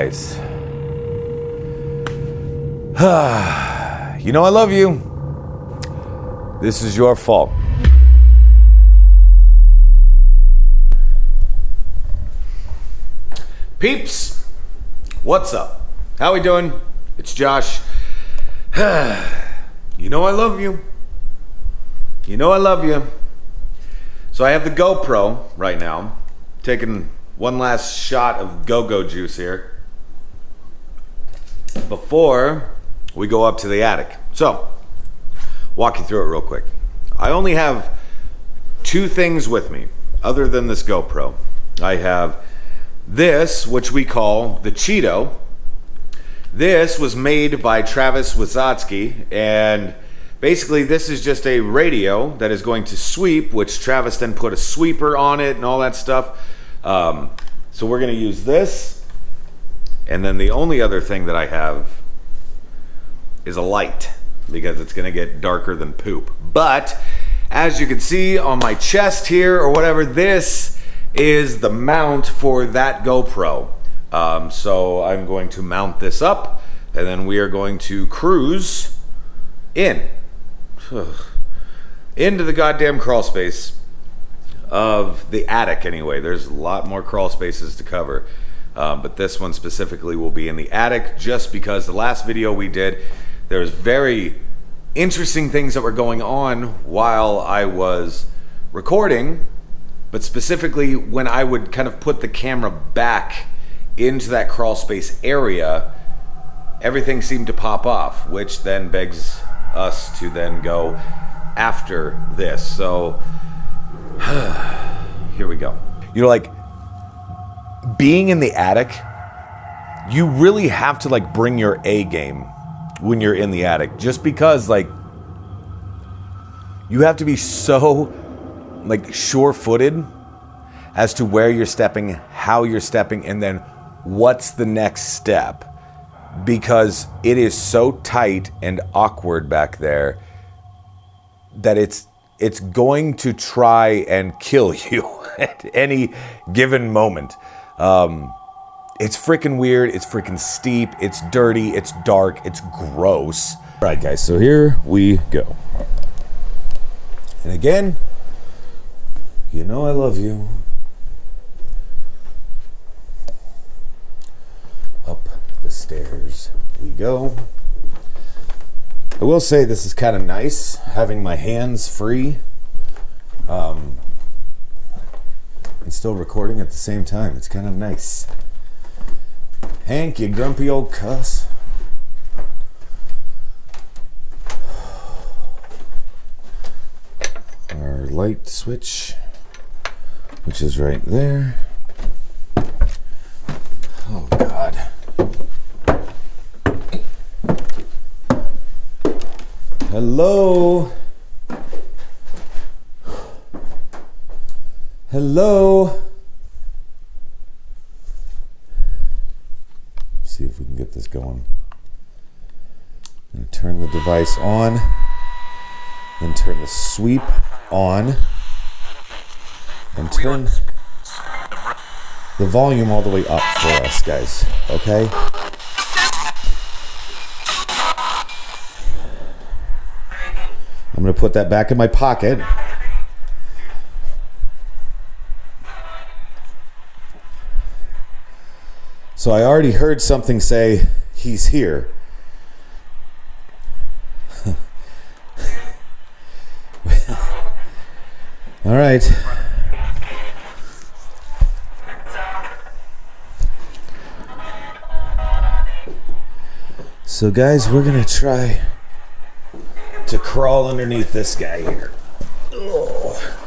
guys. You know I love you. This is your fault. Peeps, what's up? How we doing? It's Josh. You know I love you. You know I love you. So I have the GoPro right now, taking one last shot of go-go juice here before we go up to the attic. So, walk you through it real quick. I only have two things with me other than this GoPro. I have this, which we call the Cheeto. This was made by Travis Wisotsky, and basically this is just a radio that is going to sweep, which Travis then put a sweeper on it and all that stuff. So we're going to use this, and then the only other thing that I have is a light, because it's going to get darker than poop. But as you can see on my chest here or whatever, this is the mount for that GoPro. So I'm going to mount this up, and then we are going to cruise into the goddamn crawl space of the attic. Anyway, there's a lot more crawl spaces to cover, but this one specifically will be in the attic, just because the last video we did, there was very interesting things that were going on while I was recording, but specifically when I would kind of put the camera back into that crawl space area, everything seemed to pop off, which then begs us to then go after this. So here we go. You know, like, being in the attic, you really have to like bring your A game when you're in the attic, just because like you have to be so like sure-footed as to where you're stepping, how you're stepping, and then what's the next step, because it is so tight and awkward back there that it's going to try and kill you at any given moment. It's freaking weird, it's freaking steep, it's dirty, it's dark, it's gross. All right, guys, so here we go. And again, you know I love you. Up the stairs we go. I will say this is kind of nice, having my hands free and still recording at the same time. It's kind of nice. Hank, you grumpy old cuss. Our light switch, which is right there. Oh God. Hello. Hello. See if we can get this going. I'm going to turn the device on, then turn the sweep on, and turn the volume all the way up for us, guys. Okay? I'm going to put that back in my pocket. So I already heard something say, he's here. All right. So guys, we're going to try to crawl underneath this guy here. Oh.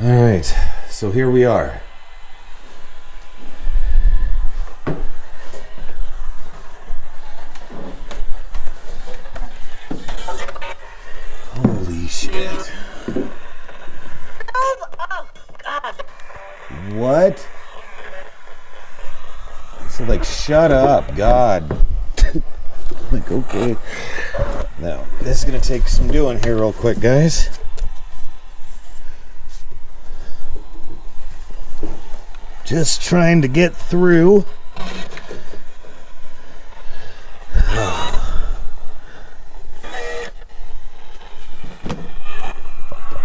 All right. So here we are. Holy shit. Oh, God. What? I said, like, shut up, God. Like, okay. Now, this is going to take some doing here real quick, guys. Just trying to get through.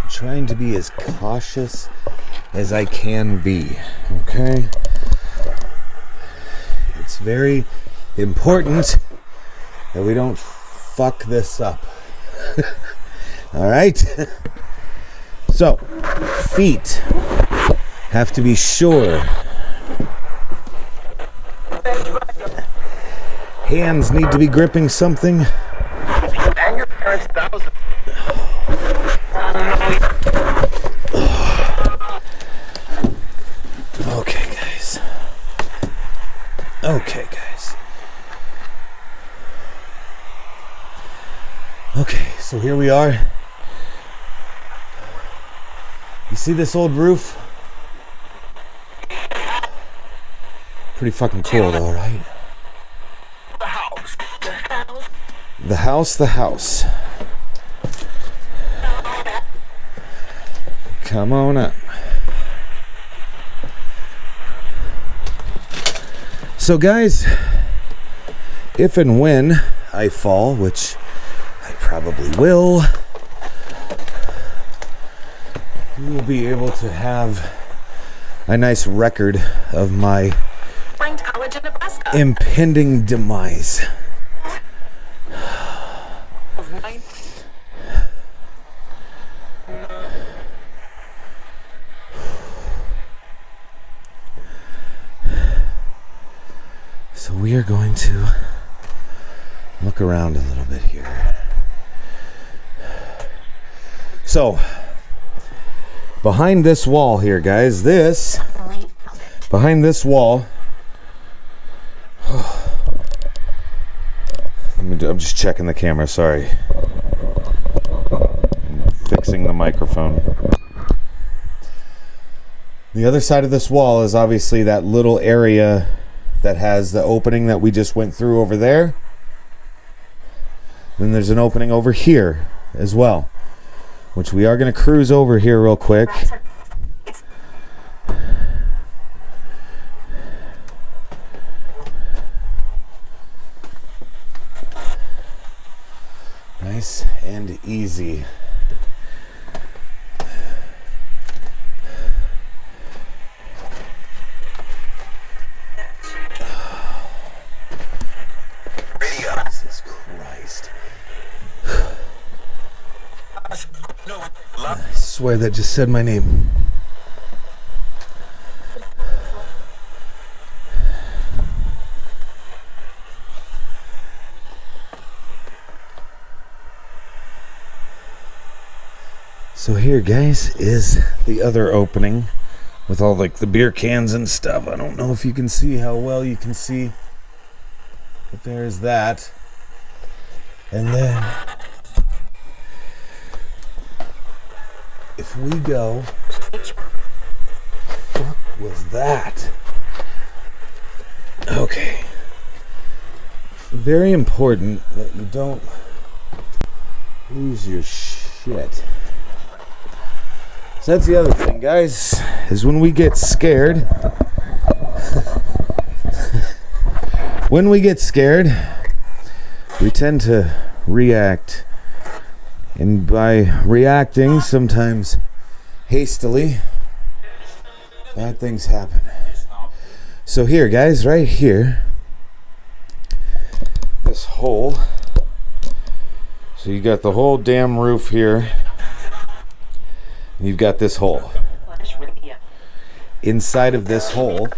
Trying to be as cautious as I can be, okay? It's very important that we don't fuck this up. All right? So, feet have to be sure. Hands need to be gripping something. Okay, guys. Okay, so here we are. You see this old roof? Pretty fucking cool though, right? The house. Come on up. So guys, if and when I fall, which I probably will, you will be able to have a nice record of my impending demise. So we are going to look around a little bit here. So, behind this wall here, guys, behind this wall, I'm just checking the camera, sorry. I'm fixing the microphone. The other side of this wall is obviously that little area that has the opening that we just went through over there. Then there's an opening over here as well, which we are going to cruise over here real quick. Nice and easy. Jesus Christ. I swear that just said my name. So here, guys, is the other opening with all like the beer cans and stuff. I don't know if you can see how well you can see, but there's that. And then if we go, what was that? Okay. Very important that you don't lose your shit. So that's the other thing, guys, is when we get scared, we tend to react. And by reacting, sometimes hastily, bad things happen. So here, guys, right here, this hole. So you got the whole damn roof here. You've got this hole. Inside of this hole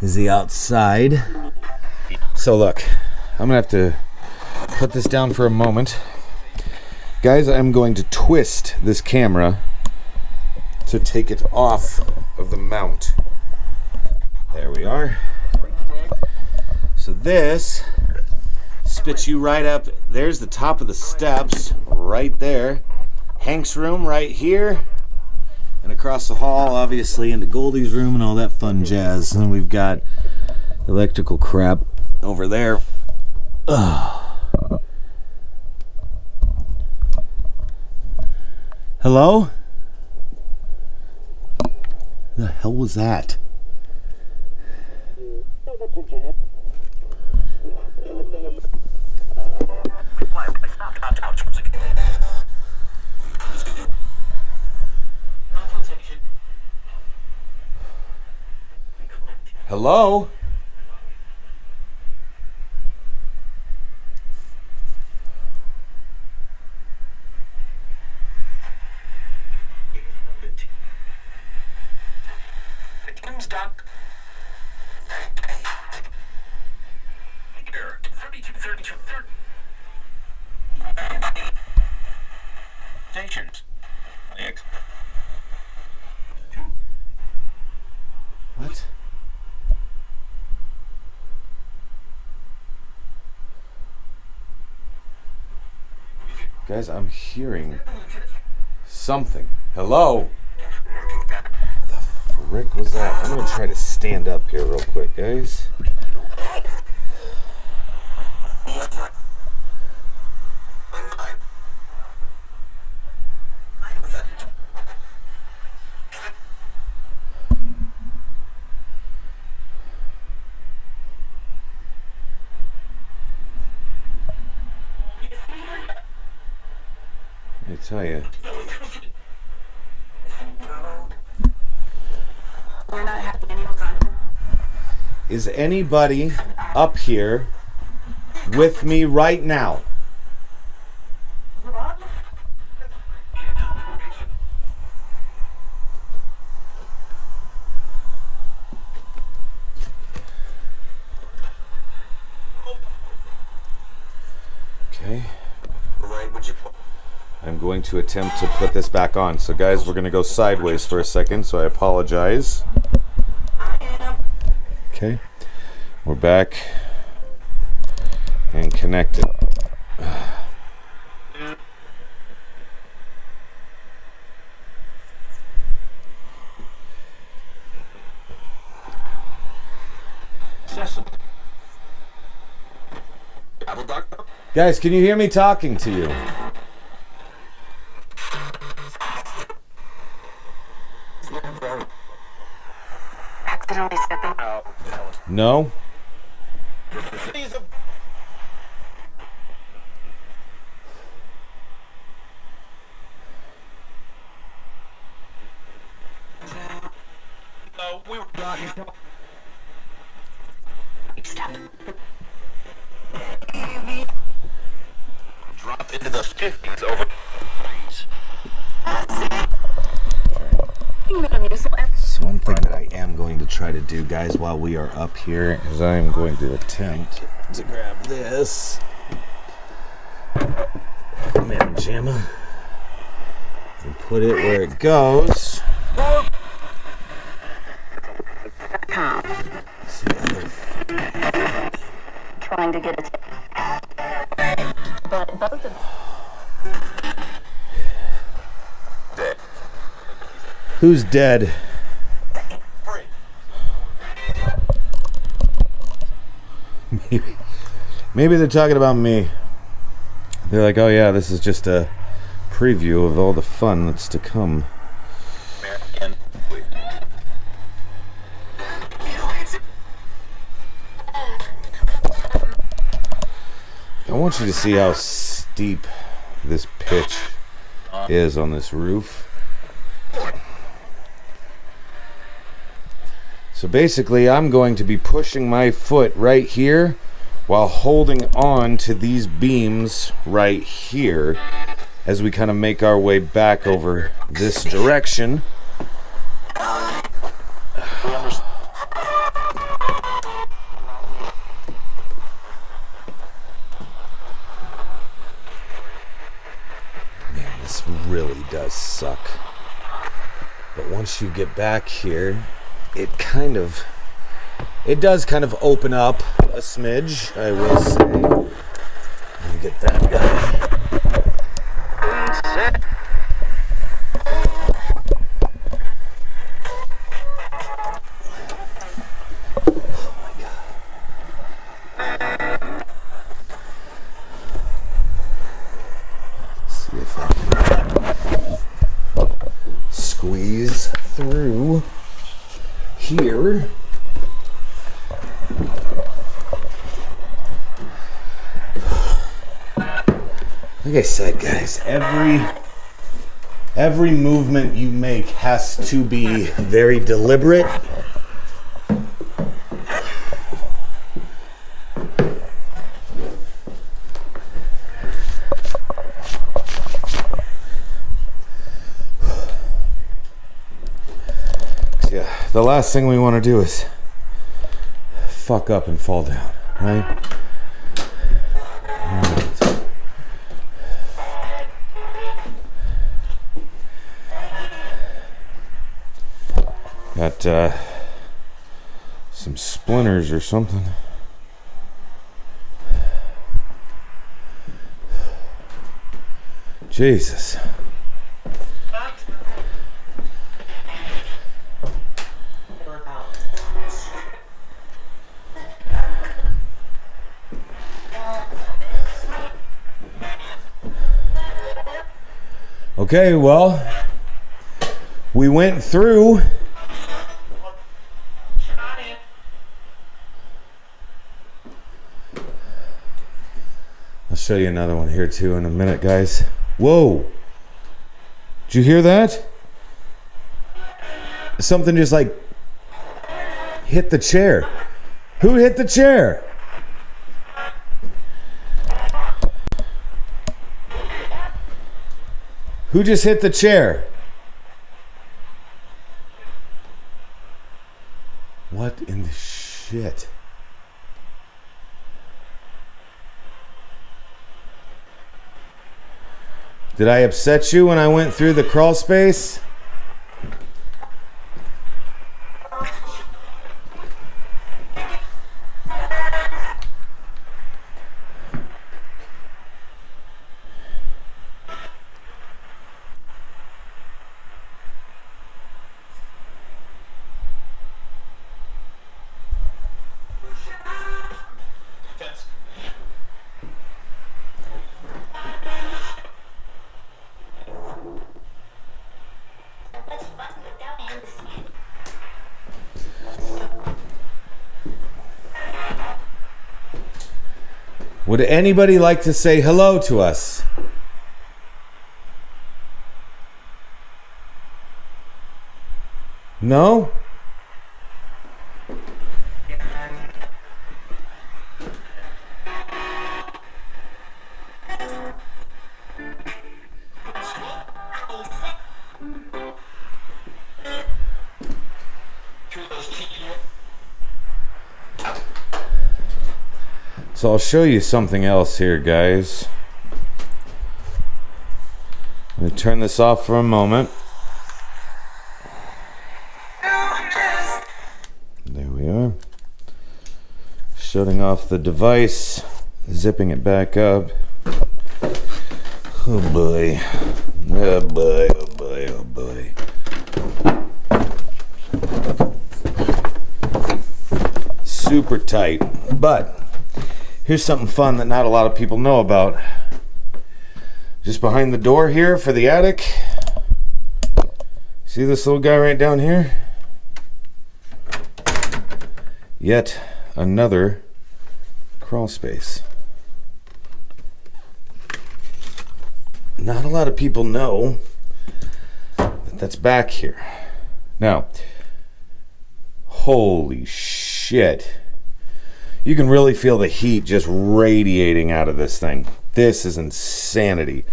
is the outside. So look, I'm gonna have to put this down for a moment. Guys, I'm going to twist this camera to take it off of the mount. There we are. So this spits you right up. There's the top of the steps right there. Hank's room right here. And across the hall, obviously, into Goldie's room and all that fun jazz. And we've got electrical crap over there. Ugh. Hello? The hell was that? Hello? What? Guys, I'm hearing something. Hello? The frick was that? I'm gonna try to stand up here real quick, guys. I tell you. Is anybody up here with me right now? Okay. I'm going to attempt to put this back on. So guys, we're going to go sideways for a second, so I apologize. Okay. We're back and connected. Guys, can you hear me talking to you? No? Drop into the 50s over. So one thing that I am going to try to do, guys, while we are up here, is I am going to attempt to grab this man jamma and put it where it goes. See, trying to get it, but both of Dead. Who's dead? Maybe they're talking about me. They're like, oh yeah, this is just a preview of all the fun that's to come. I want you to see how steep this pitch is on this roof. So basically, I'm going to be pushing my foot right here while holding on to these beams right here as we kind of make our way back over this direction. Man, this really does suck. But once you get back here, it does kind of open up a smidge, I will say. Let me get that guy. Oh my God. See if I can. here. Like I said, guys, every movement you make has to be very deliberate. Yeah, the last thing we want to do is fuck up and fall down, right? Got some splinters or something. Jesus. Okay, well, we went through. I'll show you another one here too in a minute, guys. Whoa! Did you hear that? Something just like hit the chair. Who hit the chair? Who just hit the chair? What in the shit? Did I upset you when I went through the crawl space? Would anybody like to say hello to us? No? So I'll show you something else here, guys. I'm going to turn this off for a moment. There we are. Shutting off the device, zipping it back up. Oh boy. Oh boy, oh boy, oh boy. Super tight, but here's something fun that not a lot of people know about. Just behind the door here for the attic. See this little guy right down here? Yet another crawl space. Not a lot of people know that that's back here. Now, holy shit. You can really feel the heat just radiating out of this thing. This is insanity.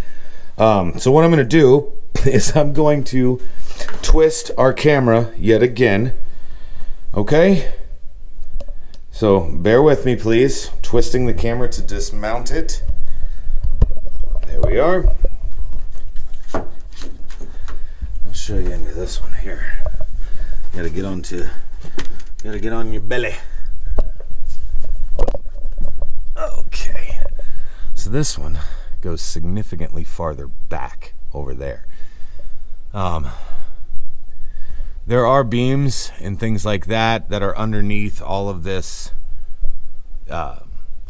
So what I'm going to do is I'm going to twist our camera yet again. Okay? So bear with me, please. Twisting the camera to dismount it. There we are. I'll show you into this one here. Gotta get on your belly. Okay, so this one goes significantly farther back over there. There are beams and things like that that are underneath all of this.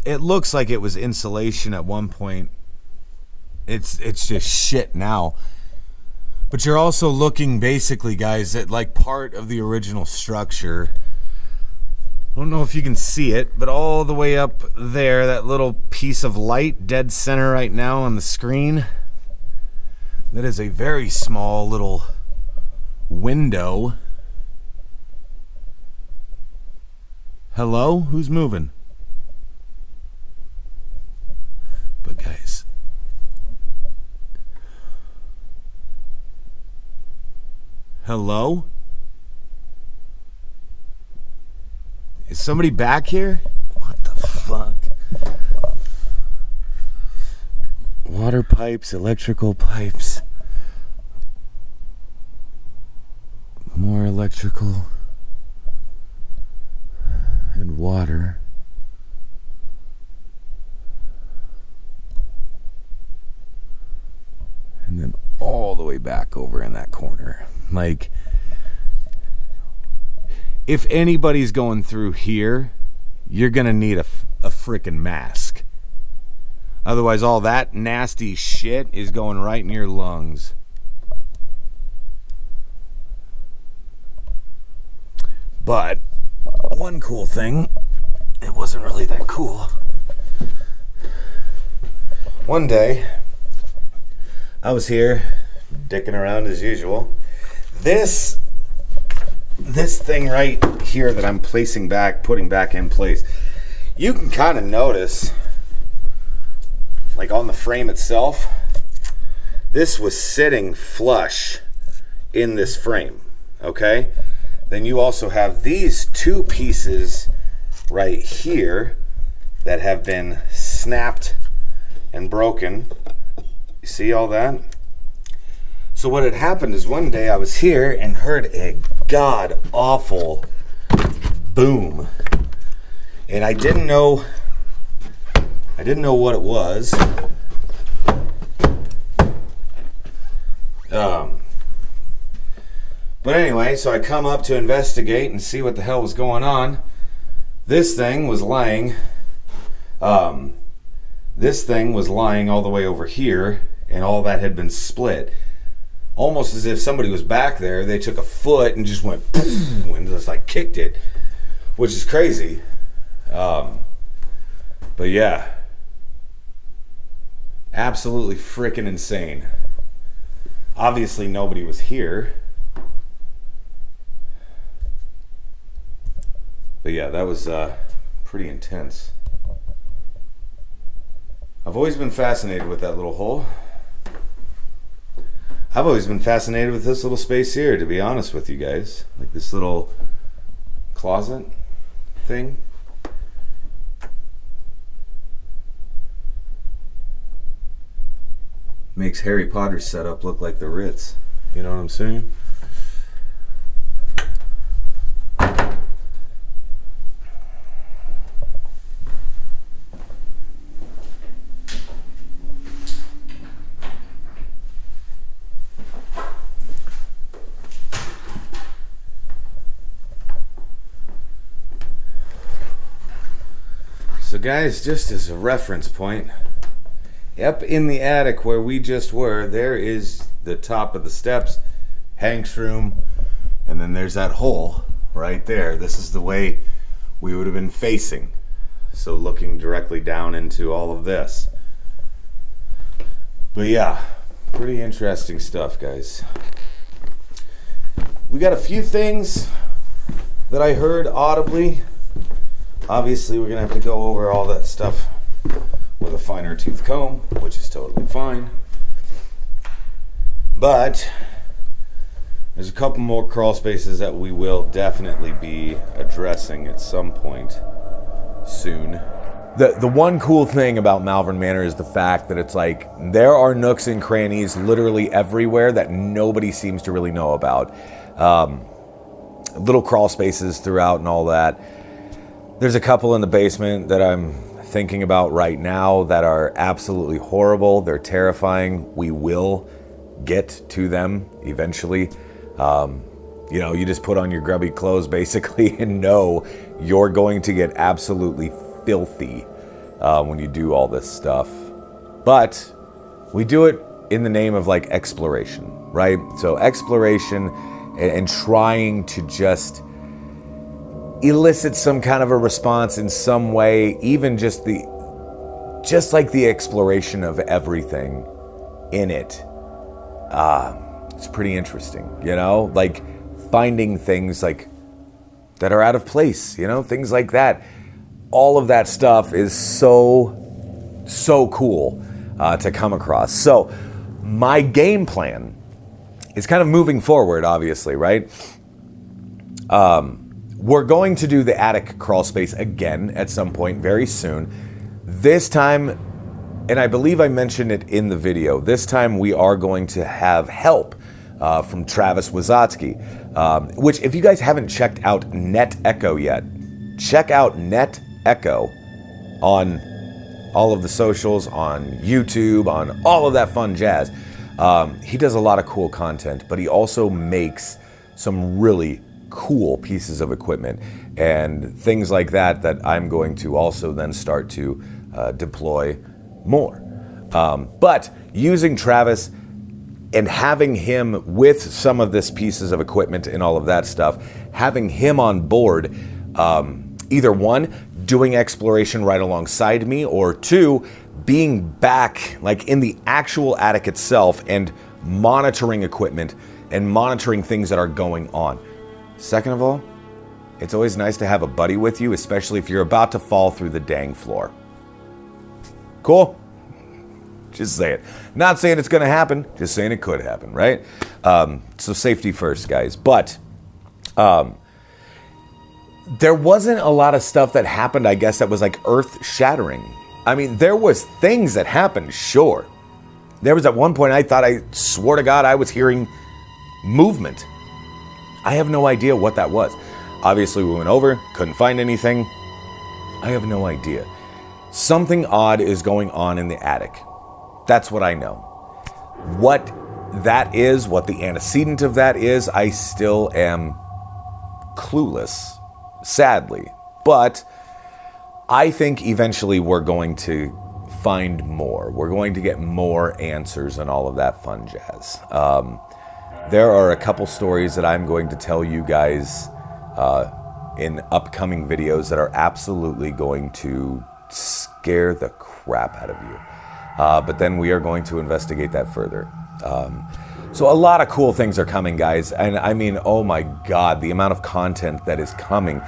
It looks like it was insulation at one point. It's just shit now. But you're also looking, basically, guys, at like part of the original structure. I don't know if you can see it, but all the way up there, that little piece of light dead center right now on the screen, that is a very small little window. Hello? Who's moving? But guys, hello? Is somebody back here? What the fuck? Water pipes, electrical pipes. More electrical and water. And then all the way back over in that corner. Like, if anybody's going through here, you're gonna need a frickin' mask. Otherwise, all that nasty shit is going right in your lungs. But one cool thing, it wasn't really that cool. One day, I was here dicking around as usual. This thing right here that I'm putting back in place, you can kind of notice, like on the frame itself, this was sitting flush in this frame, okay? Then you also have these two pieces right here that have been snapped and broken. You see all that? So what had happened is one day I was here and heard a god-awful boom. And I didn't know what it was. But anyway, so I come up to investigate and see what the hell was going on. This thing was lying all the way over here, and all that had been split. Almost as if somebody was back there, they took a foot and just went boom, and just like kicked it, which is crazy. But yeah, absolutely freaking insane. Obviously nobody was here. But yeah, that was pretty intense. I've always been fascinated with that little hole. I've always been fascinated with this little space here, to be honest with you guys. Like this little closet thing. Makes Harry Potter's setup look like the Ritz. You know what I'm saying? So guys, just as a reference point, up in the attic where we just were, there is the top of the steps, Hank's room, and then there's that hole right there. This is the way we would have been facing. So looking directly down into all of this. But yeah, pretty interesting stuff, guys. We got a few things that I heard audibly. Obviously, we're going to have to go over all that stuff with a finer tooth comb, which is totally fine. But there's a couple more crawl spaces that we will definitely be addressing at some point soon. The one cool thing about Malvern Manor is the fact that it's like there are nooks and crannies literally everywhere that nobody seems to really know about. Little crawl spaces throughout and all that. There's a couple in the basement that I'm thinking about right now that are absolutely horrible. They're terrifying. We will get to them eventually. You know, you just put on your grubby clothes basically and know you're going to get absolutely filthy when you do all this stuff. But we do it in the name of like exploration. right? So exploration and trying to just elicit some kind of a response in some way, even just like the exploration of everything in it. It's pretty interesting, you know, like finding things like that are out of place, you know, things like that. All of that stuff is so cool to come across. So my game plan is kind of moving forward, obviously, right? We're going to do the attic crawl space again at some point very soon. This time, and I believe I mentioned it in the video, this time we are going to have help from Travis Wazotsky, which if you guys haven't checked out Net Echo yet, check out Net Echo on all of the socials, on YouTube, on all of that fun jazz. He does a lot of cool content, but he also makes some really cool pieces of equipment and things like that I'm going to also then start to deploy more. But using Travis and having him with some of this pieces of equipment and all of that stuff, having him on board, either one, doing exploration right alongside me, or two, being back like in the actual attic itself and monitoring equipment and monitoring things that are going on. Second of all, it's always nice to have a buddy with you, especially if you're about to fall through the dang floor. Cool? Just say it. Not saying it's going to happen, just saying it could happen, right? So safety first, guys. But there wasn't a lot of stuff that happened, I guess, that was like earth-shattering. I mean, there was things that happened, sure. There was at one point I swore to God I was hearing movement. I have no idea what that was. Obviously, we went over, couldn't find anything. I have no idea. Something odd is going on in the attic. That's what I know. What that is, what the antecedent of that is, I still am clueless, sadly. But I think eventually we're going to find more. We're going to get more answers and all of that fun jazz. There are a couple stories that I'm going to tell you guys in upcoming videos that are absolutely going to scare the crap out of you. But then we are going to investigate that further. So a lot of cool things are coming, guys. And I mean, oh my God, the amount of content that is coming,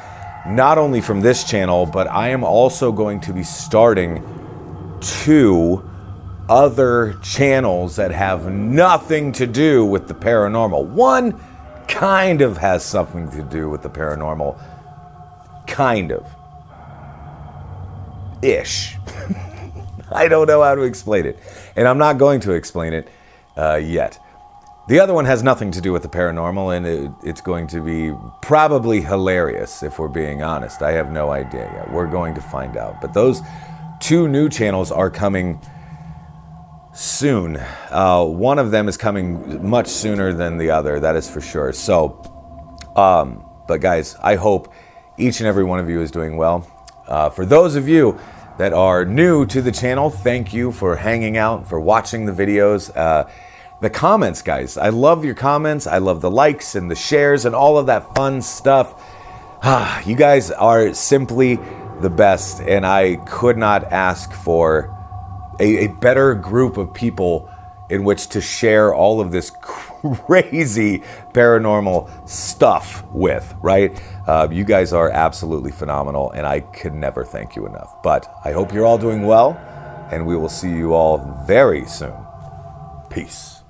not only from this channel, but I am also going to be starting 2 other channels that have nothing to do with the paranormal. One kind of has something to do with the paranormal. Kind of. Ish. I don't know how to explain it. And I'm not going to explain it yet. The other one has nothing to do with the paranormal, and it's going to be probably hilarious, if we're being honest. I have no idea yet. We're going to find out. But those 2 new channels are coming soon. One of them is coming much sooner than the other, that is for sure. So, but guys, I hope each and every one of you is doing well. For those of you that are new to the channel, thank you for hanging out, for watching the videos. The comments, guys, I love your comments. I love the likes and the shares and all of that fun stuff. You guys are simply the best, and I could not ask for a better group of people in which to share all of this crazy paranormal stuff with, right? You guys are absolutely phenomenal, and I could never thank you enough. But I hope you're all doing well, and we will see you all very soon. Peace.